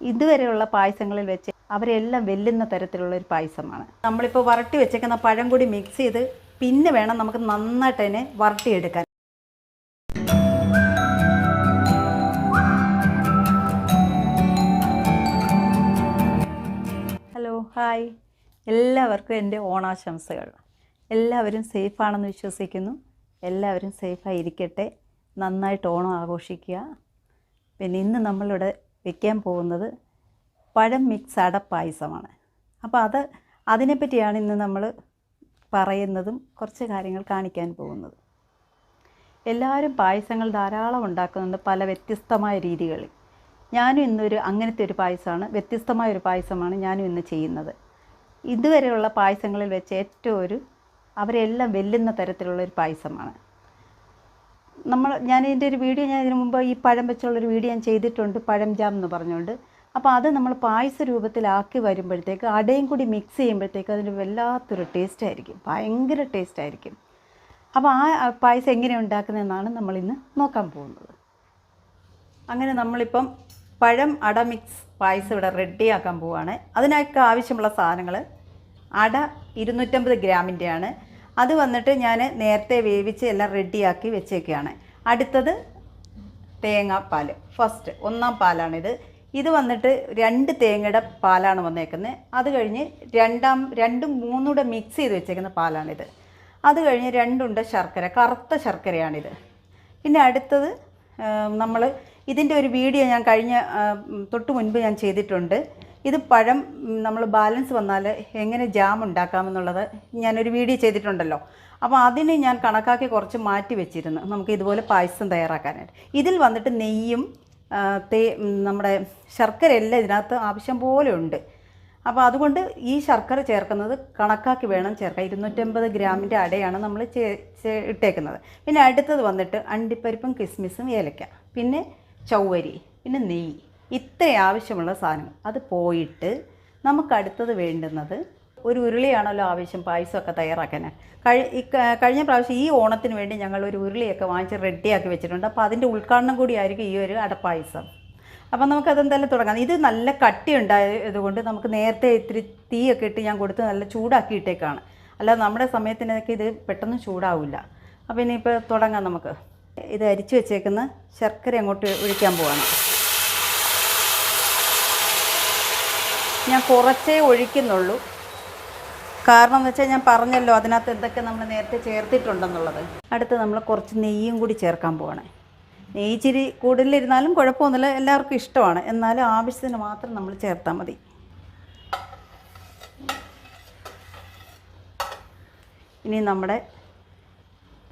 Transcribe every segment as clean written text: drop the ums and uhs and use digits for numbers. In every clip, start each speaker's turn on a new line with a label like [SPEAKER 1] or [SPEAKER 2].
[SPEAKER 1] ഇതുവരെയുള്ള പായസങ്ങളിൽ വെച്ച് അവരെല്ലാം വെല്ലുന്ന തരത്തിലുള്ള ഒരു പായസമാണ്. നമ്മളിപ്പോൾ വരട്ടി വെച്ചേക്കുന്ന പഴം കൂടി മിക്സ് ചെയ്ത് പിന്നെ വേണം നമുക്ക് നന്നായിട്ട് അതിനെ വരട്ടിയെടുക്കാൻ. ഹലോ, ഹായ്, എല്ലാവർക്കും എൻ്റെ ഓണാശംസകൾ. എല്ലാവരും സേഫാണെന്ന് വിശ്വസിക്കുന്നു. എല്ലാവരും സേഫായി ഇരിക്കട്ടെ, നന്നായിട്ട് ഓണം ആഘോഷിക്കുക. പിന്നെ ഇന്ന് നമ്മളിവിടെ വയ്ക്കാൻ പോകുന്നത് പഴം മിക്സ് അടപ്പായസമാണ്. അപ്പോൾ അതിനെപ്പറ്റിയാണ് ഇന്ന് നമ്മൾ പറയുന്നതും കുറച്ച് കാര്യങ്ങൾ കാണിക്കാൻ പോകുന്നത്. എല്ലാവരും പായസങ്ങൾ ധാരാളം ഉണ്ടാക്കുന്നുണ്ട് പല വ്യത്യസ്തമായ രീതികളിൽ. ഞാനും ഇന്നൊരു അങ്ങനത്തെ ഒരു പായസമാണ്, വ്യത്യസ്തമായൊരു പായസമാണ് ഞാനും ഇന്ന് ചെയ്യുന്നത്. ഇതുവരെയുള്ള പായസങ്ങളിൽ വെച്ച് ഏറ്റവും അവരെല്ലാം വെല്ലുന്ന തരത്തിലുള്ളൊരു പായസമാണ്. ഞാൻ ഇതിൻ്റെ ഒരു ഇതിനു മുമ്പ് ഈ പഴം വെച്ചുള്ളൊരു വീഡിയോ ഞാൻ ചെയ്തിട്ടുണ്ട്, പഴം ജാം എന്ന് പറഞ്ഞുകൊണ്ട്. അപ്പോൾ അത് നമ്മൾ പായസ രൂപത്തിലാക്കി വരുമ്പോഴത്തേക്ക് അടയും കൂടി മിക്സ് ചെയ്യുമ്പോഴത്തേക്ക് അതിന് വല്ലാത്തൊരു ടേസ്റ്റായിരിക്കും, ഭയങ്കര ടേസ്റ്റായിരിക്കും. അപ്പോൾ ആ പായസം എങ്ങനെ ഉണ്ടാക്കുന്നതെന്നാണ് നമ്മളിന്ന് നോക്കാൻ പോകുന്നത്. അങ്ങനെ നമ്മളിപ്പം പഴം അട മിക്സ് പായസം ഇവിടെ റെഡിയാക്കാൻ പോവുകയാണ്. അതിനൊക്കെ ആവശ്യമുള്ള സാധനങ്ങൾ: അട 250 ഗ്രാമിൻ്റെയാണ്. അത് വന്നിട്ട് ഞാൻ നേരത്തെ വേവിച്ച് എല്ലാം റെഡിയാക്കി വെച്ചേക്കുകയാണ്. അടുത്തത് തേങ്ങാപ്പാൽ, ഫസ്റ്റ് 1ാം പാലാണിത്. ഇത് വന്നിട്ട് 2 തേങ്ങയുടെ പാലാണ് വന്നേക്കുന്നത്. അത് കഴിഞ്ഞ് 2ഉം 3 മിക്സ് ചെയ്ത് വെച്ചേക്കുന്ന പാലാണിത്. അത് കഴിഞ്ഞ് 2 ഉണ്ട ശർക്കര, കറുത്ത ശർക്കരയാണിത്. പിന്നെ അടുത്തത് നമ്മൾ ഇതിൻ്റെ ഒരു വീഡിയോ ഞാൻ തൊട്ട് മുൻപ് ഞാൻ ചെയ്തിട്ടുണ്ട്. ഇത് പഴം നമ്മൾ ബാലൻസ് വന്നാൽ എങ്ങനെ ജാം ഉണ്ടാക്കാമെന്നുള്ളത് ഞാനൊരു വീഡിയോ ചെയ്തിട്ടുണ്ടല്ലോ. അപ്പോൾ അതിന് ഞാൻ കണക്കാക്കി കുറച്ച് മാറ്റി വെച്ചിരുന്നു നമുക്ക് ഇതുപോലെ പായസം തയ്യാറാക്കാനായിട്ട്. ഇതിൽ വന്നിട്ട് നെയ്യും നമ്മുടെ ശർക്കരയെല്ലാം ഇതിനകത്ത് ആവശ്യം പോലെ ഉണ്ട്. അപ്പോൾ അതുകൊണ്ട് ഈ ശർക്കര ചേർക്കുന്നത് കണക്കാക്കി വേണം ചേർക്കാൻ. 250 ഗ്രാമിൻ്റെ അടയാണ് നമ്മൾ ഇട്ടേക്കുന്നത്. പിന്നെ അടുത്തത് വന്നിട്ട് അണ്ടിപ്പരിപ്പും കിസ്മിസും ഏലക്ക, പിന്നെ ചൗവരി, പിന്നെ നെയ്യ്, ഇത്ര ആവശ്യമുള്ള സാധനങ്ങൾ. അത് പോയിട്ട് നമുക്കടുത്തത് വേണ്ടുന്നത് ഒരു ഉരുളിയാണല്ലോ ആവശ്യം പായസമൊക്കെ തയ്യാറാക്കാൻ. കഴിഞ്ഞ പ്രാവശ്യം ഈ ഓണത്തിന് വേണ്ടി ഞങ്ങൾ ഒരു ഉരുളിയൊക്കെ വാങ്ങിച്ച് റെഡിയാക്കി വെച്ചിട്ടുണ്ട്. അപ്പോൾ അതിൻ്റെ ഉദ്ഘാടനം കൂടിയായിരിക്കും ഈ ഒരു അടപ്പായസം. അപ്പം നമുക്കതെന്തായാലും തുടങ്ങാം. ഇത് നല്ല കട്ടി ഉണ്ടായതുകൊണ്ട് നമുക്ക് നേരത്തെ ഇത്തിരി തീയൊക്കെ ഇട്ട് ഞാൻ കൊടുത്ത് നല്ല ചൂടാക്കിയിട്ടേക്കാണ്. അല്ലാതെ നമ്മുടെ സമയത്തിനൊക്കെ ഇത് പെട്ടെന്ന് ചൂടാവില്ല. അപ്പോൾ ഇനിയിപ്പോൾ തുടങ്ങാം നമുക്ക്. ഇത് അരിച്ച് വെച്ചേക്കുന്ന ശർക്കര അങ്ങോട്ട് ഒഴിക്കാൻ പോവാണ്. ഞാൻ കുറച്ചേ ഒഴിക്കുന്നുള്ളൂ. കാരണം എന്ന് വെച്ചാൽ ഞാൻ പറഞ്ഞല്ലോ അതിനകത്ത് എന്തൊക്കെ നമ്മൾ നേരത്തെ ചേർത്തിട്ടുണ്ടെന്നുള്ളത്. അടുത്ത് നമ്മൾ കുറച്ച് നെയ്യും കൂടി ചേർക്കാൻ പോവാണ്. നെയ്യ് ഇച്ചിരി കൂടുതലിരുന്നാലും കുഴപ്പമൊന്നുമില്ല, എല്ലാവർക്കും ഇഷ്ടമാണ്. എന്നാലും ആവശ്യത്തിന് മാത്രം നമ്മൾ ചേർത്താൽ മതി. ഇനി നമ്മുടെ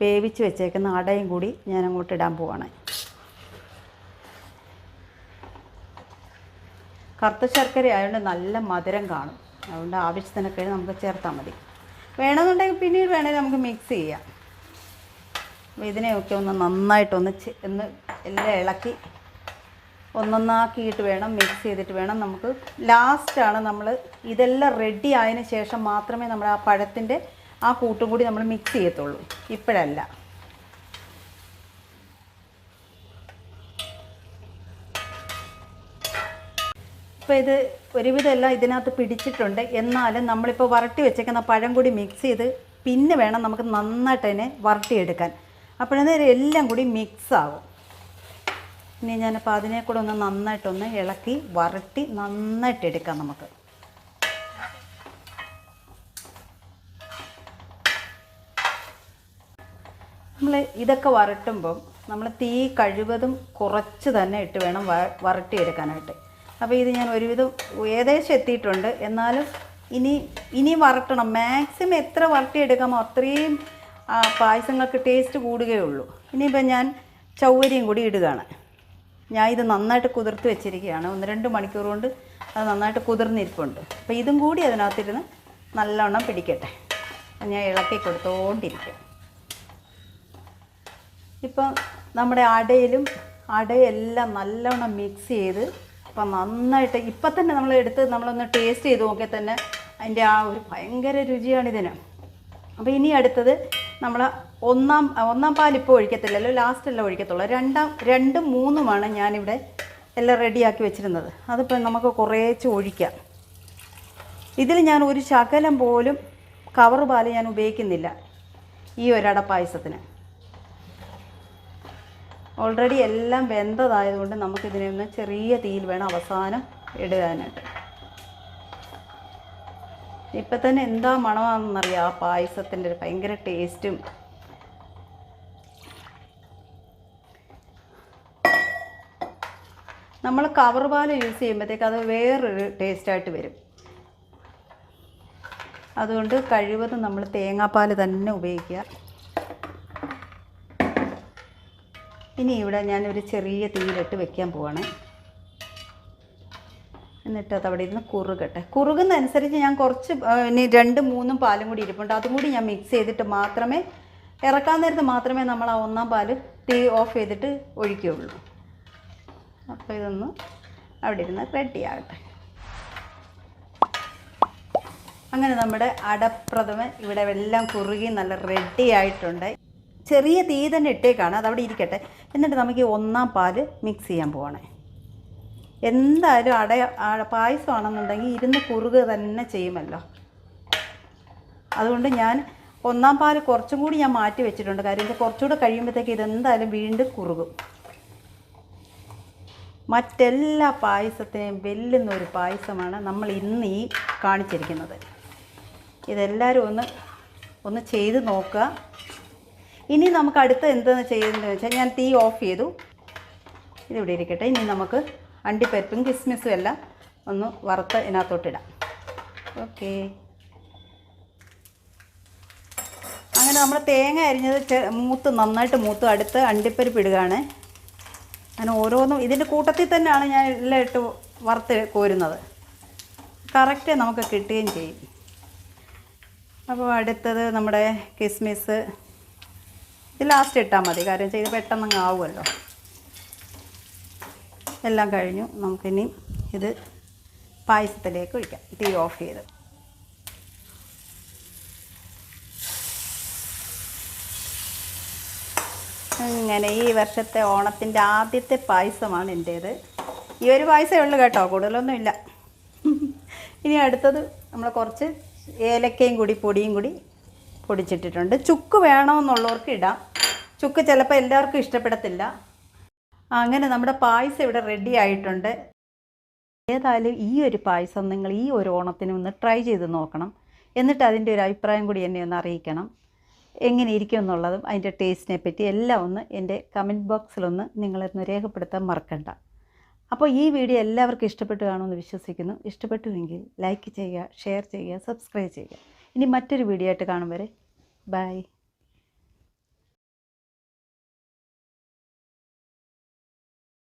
[SPEAKER 1] വേവിച്ച് വെച്ചേക്കുന്ന അടയും കൂടി ഞാൻ അങ്ങോട്ട് ഇടാൻ പോവാണ്. കറുത്ത ശർക്കര ആയതുകൊണ്ട് നല്ല മധുരം കാണും. അതുകൊണ്ട് ആവശ്യത്തിനൊക്കെ നമുക്ക് ചേർത്താൽ മതി. വേണമെന്നുണ്ടെങ്കിൽ പിന്നീട് വേണമെങ്കിൽ നമുക്ക് മിക്സ് ചെയ്യാം. അപ്പോൾ ഇതിനെയൊക്കെ ഒന്ന് നന്നായിട്ടൊന്ന് എല്ലാം ഇളക്കി ഒന്നൊന്നാക്കിയിട്ട് വേണം, മിക്സ് ചെയ്തിട്ട് വേണം നമുക്ക്. ലാസ്റ്റാണ് നമ്മൾ ഇതെല്ലാം റെഡി ആയതിനു ശേഷം മാത്രമേ നമ്മൾ ആ പഴത്തിൻ്റെ ആ കൂട്ടും കൂടി നമ്മൾ മിക്സ് ചെയ്യത്തുള്ളൂ, ഇപ്പോഴല്ല. ഇപ്പോൾ ഇത് ഒരുവിധം എല്ലാം ഇതിനകത്ത് പിടിച്ചിട്ടുണ്ട്. എന്നാലും നമ്മളിപ്പോൾ വരട്ടി വെച്ചേക്കുന്ന പഴം കൂടി മിക്സ് ചെയ്ത് പിന്നെ വേണം നമുക്ക് നന്നായിട്ട് അതിനെ വരട്ടിയെടുക്കാൻ. അപ്പോഴേക്കും എല്ലാം കൂടി മിക്സ് ആവും. ഇനി ഞാനിപ്പോൾ അതിനെ കൂടെ ഒന്ന് നന്നായിട്ടൊന്ന് ഇളക്കി വരട്ടി നന്നായിട്ട് എടുക്കാം നമുക്ക്. നമ്മൾ ഇതൊക്കെ വരട്ടുമ്പം നമ്മൾ തീ കഴിവതും കുറച്ച് തന്നെ ഇട്ട് വേണം വരട്ടിയെടുക്കാനായിട്ട്. അപ്പോൾ ഇത് ഞാൻ ഒരുവിധം ഏകദേശം എത്തിയിട്ടുണ്ട്. എന്നാലും ഇനി വരട്ടണം. മാക്സിമം എത്ര വരട്ടിയെടുക്കാമോ അത്രയും പായസങ്ങൾക്ക് ടേസ്റ്റ് കൂടുകയുള്ളൂ. ഇനിയിപ്പോൾ ഞാൻ ചൗവരിയും കൂടി ഇടുകയാണ്. ഞാൻ ഇത് നന്നായിട്ട് കുതിർത്ത് വെച്ചിരിക്കുകയാണ്. 1-2 മണിക്കൂർ കൊണ്ട് അത് നന്നായിട്ട് കുതിർന്നിരിപ്പുണ്ട്. അപ്പോൾ ഇതും കൂടി അതിനകത്തിരുന്ന് നല്ലവണ്ണം പിടിക്കട്ടെ. ഞാൻ ഇളക്കി കൊടുത്തുകൊണ്ടിരിക്കും. ഇപ്പം നമ്മുടെ അടയെല്ലാം നല്ലവണ്ണം മിക്സ് ചെയ്ത് അപ്പം നന്നായിട്ട് ഇപ്പം തന്നെ നമ്മളൊന്ന് ടേസ്റ്റ് ചെയ്ത് നോക്കിയാൽ തന്നെ അതിൻ്റെ ആ ഒരു ഭയങ്കര രുചിയാണിതിന്. അപ്പോൾ ഇനി അടുത്തത് നമ്മൾ ഒന്നാം പാൽ ഇപ്പോൾ ഒഴിക്കത്തില്ലല്ലോ, ലാസ്റ്റെല്ലാം ഒഴിക്കത്തുള്ളൂ. 2ഉം 3ഉമാണ് ഞാനിവിടെ എല്ലാം റെഡിയാക്കി വെച്ചിരുന്നത്. അതിപ്പോൾ നമുക്ക് കുറേശ്ശെ ഒഴിക്കാം. ഇതിൽ ഞാൻ ഒരു ശകലം പോലും കവർ പാൽ ഞാൻ ഉപയോഗിക്കുന്നില്ല ഈ ഒരട പായസത്തിന്. ഓൾറെഡി എല്ലാം വെന്തതായതുകൊണ്ട് നമുക്കിതിനെ ഒന്ന് ചെറിയ തീയിൽ വേണം അവസാനം ഇടാനായിട്ട്. ഇപ്പം തന്നെ എന്താ മണമാണെന്നറിയാം ആ പായസത്തിൻ്റെ ഭയങ്കര ടേസ്റ്റും. നമ്മൾ കവർ പാൽ യൂസ് ചെയ്യുമ്പോഴത്തേക്ക് അത് വേറൊരു ടേസ്റ്റായിട്ട് വരും. അതുകൊണ്ട് കഴിവതും നമ്മൾ തേങ്ങാപ്പാൽ തന്നെ ഉപയോഗിക്കുക. ഇനി ഇവിടെ ഞാനൊരു ചെറിയ തീയിലിട്ട് വെക്കാൻ പോവാണ്. എന്നിട്ട് അത് അവിടെ ഇരുന്ന് കുറുകട്ടെ. കുറുകുന്നതനുസരിച്ച് ഞാൻ കുറച്ച് ഇനി 2-3 പാലും കൂടി ഇരിപ്പുണ്ട്. അതും കൂടി ഞാൻ മിക്സ് ചെയ്തിട്ട് മാത്രമേ, ഇറക്കാൻ നേരത്ത് മാത്രമേ നമ്മൾ ആ 1-ാം പാല് തീ ഓഫ് ചെയ്തിട്ട് ഒഴിക്കുകയുള്ളൂ. അപ്പോൾ ഇതൊന്ന് അവിടെ ഇരുന്ന് റെഡിയാകട്ടെ. അങ്ങനെ നമ്മുടെ അടപ്രഥമൻ ഇവിടെ എല്ലാം കുറുകി നല്ല റെഡി ആയിട്ടുണ്ട്. ചെറിയ തീ തന്നെ ഇട്ടേക്കാണ്, അതവിടെ ഇരിക്കട്ടെ. എന്നിട്ട് നമുക്ക് ഈ 1-ാം പാല് മിക്സ് ചെയ്യാൻ പോവാണ്. എന്തായാലും പായസമാണെന്നുണ്ടെങ്കിൽ ഇരുന്ന് കുറുക തന്നെ ചെയ്യുമല്ലോ. അതുകൊണ്ട് ഞാൻ 1-ാം പാല് കുറച്ചും കൂടി ഞാൻ മാറ്റി വെച്ചിട്ടുണ്ട്. കാര്യം കുറച്ചുകൂടെ കഴിയുമ്പോഴത്തേക്ക് ഇതെന്തായാലും വീണ്ടും കുറുകും. മറ്റെല്ലാ പായസത്തിനെയും വെല്ലുന്ന ഒരു പായസമാണ് നമ്മൾ ഇന്ന് ഈ കാണിച്ചിരിക്കുന്നത്. ഇതെല്ലാവരും ഒന്ന് ചെയ്ത് നോക്കുക. ഇനി നമുക്ക് അടുത്ത് എന്താണെന്ന് ചെയ്യുന്നതെന്ന് വെച്ചാൽ, ഞാൻ തീ ഓഫ് ചെയ്തു, ഇതിവിടെ ഇരിക്കട്ടെ. ഇനി നമുക്ക് അണ്ടിപ്പരിപ്പും കിസ്മിസും എല്ലാം ഒന്ന് വറുത്ത് ഇതിനകത്തോട്ടിടാം. ഓക്കെ. അങ്ങനെ നമ്മൾ തേങ്ങ അരിഞ്ഞത് നന്നായിട്ട് മൂത്ത് അടുത്ത് അണ്ടിപ്പരിപ്പ് ഇടുകയാണ്. അങ്ങനെ ഓരോന്നും ഇതിൻ്റെ കൂട്ടത്തിൽ തന്നെയാണ് ഞാൻ എല്ലാം ഇട്ട് വറുത്ത് കോരുന്നത്. കറക്റ്റ് നമുക്ക് കിട്ടുകയും ചെയ്യും. അപ്പോൾ അടുത്തത് നമ്മുടെ കിസ്മിസ്, ഇത് ലാസ്റ്റ് ഇട്ടാൽ മതി. കാര്യം ചെയ്ത് പെട്ടെന്ന് ആവുമല്ലോ. എല്ലാം കഴിഞ്ഞു. നമുക്കിനി ഇത് പായസത്തിലേക്ക് ഒഴിക്കാം. തീ ഓഫ് ചെയ്ത്. അങ്ങനെ ഈ വർഷത്തെ ഓണത്തിൻ്റെ ആദ്യത്തെ പായസമാണ് എൻ്റേത്. ഈ ഒരു പായസമേ ഉള്ളൂ കേട്ടോ, കൂടുതലൊന്നുമില്ല. ഇനി അടുത്തത് നമ്മൾ കുറച്ച് ഏലക്കയും കൂടി പൊടിയും കൂടി പൊടിച്ചിട്ടിട്ടുണ്ട്. ചുക്ക് വേണമെന്നുള്ളവർക്ക് ഇടാം. ചുക്ക് ചിലപ്പോൾ എല്ലാവർക്കും ഇഷ്ടപ്പെടത്തില്ല. അങ്ങനെ നമ്മുടെ പായസം ഇവിടെ റെഡി ആയിട്ടുണ്ട്. ഏതായാലും ഈ ഒരു പായസം നിങ്ങൾ ഈ ഒരു ഓണത്തിന് ഒന്ന് ട്രൈ ചെയ്ത് നോക്കണം. എന്നിട്ട് അതിൻ്റെ ഒരു അഭിപ്രായം കൂടി എന്നെ ഒന്ന് അറിയിക്കണം. എങ്ങനെ ഇരിക്കും എന്നുള്ളതും അതിൻ്റെ ടേസ്റ്റിനെ പറ്റി എല്ലാം ഒന്ന് എൻ്റെ കമൻറ്റ് ബോക്സിലൊന്ന് നിങ്ങളൊന്ന് രേഖപ്പെടുത്താൻ മറക്കണ്ട. അപ്പോൾ ഈ വീഡിയോ എല്ലാവർക്കും ഇഷ്ടപ്പെട്ടു കാണുമെന്ന് വിശ്വസിക്കുന്നു. ഇഷ്ടപ്പെട്ടുവെങ്കിൽ ലൈക്ക് ചെയ്യുക, ഷെയർ ചെയ്യുക, സബ്സ്ക്രൈബ് ചെയ്യുക. ഇനി മറ്റൊരു വീഡിയോ ആയിട്ട് കാണും വരെ ബൈ.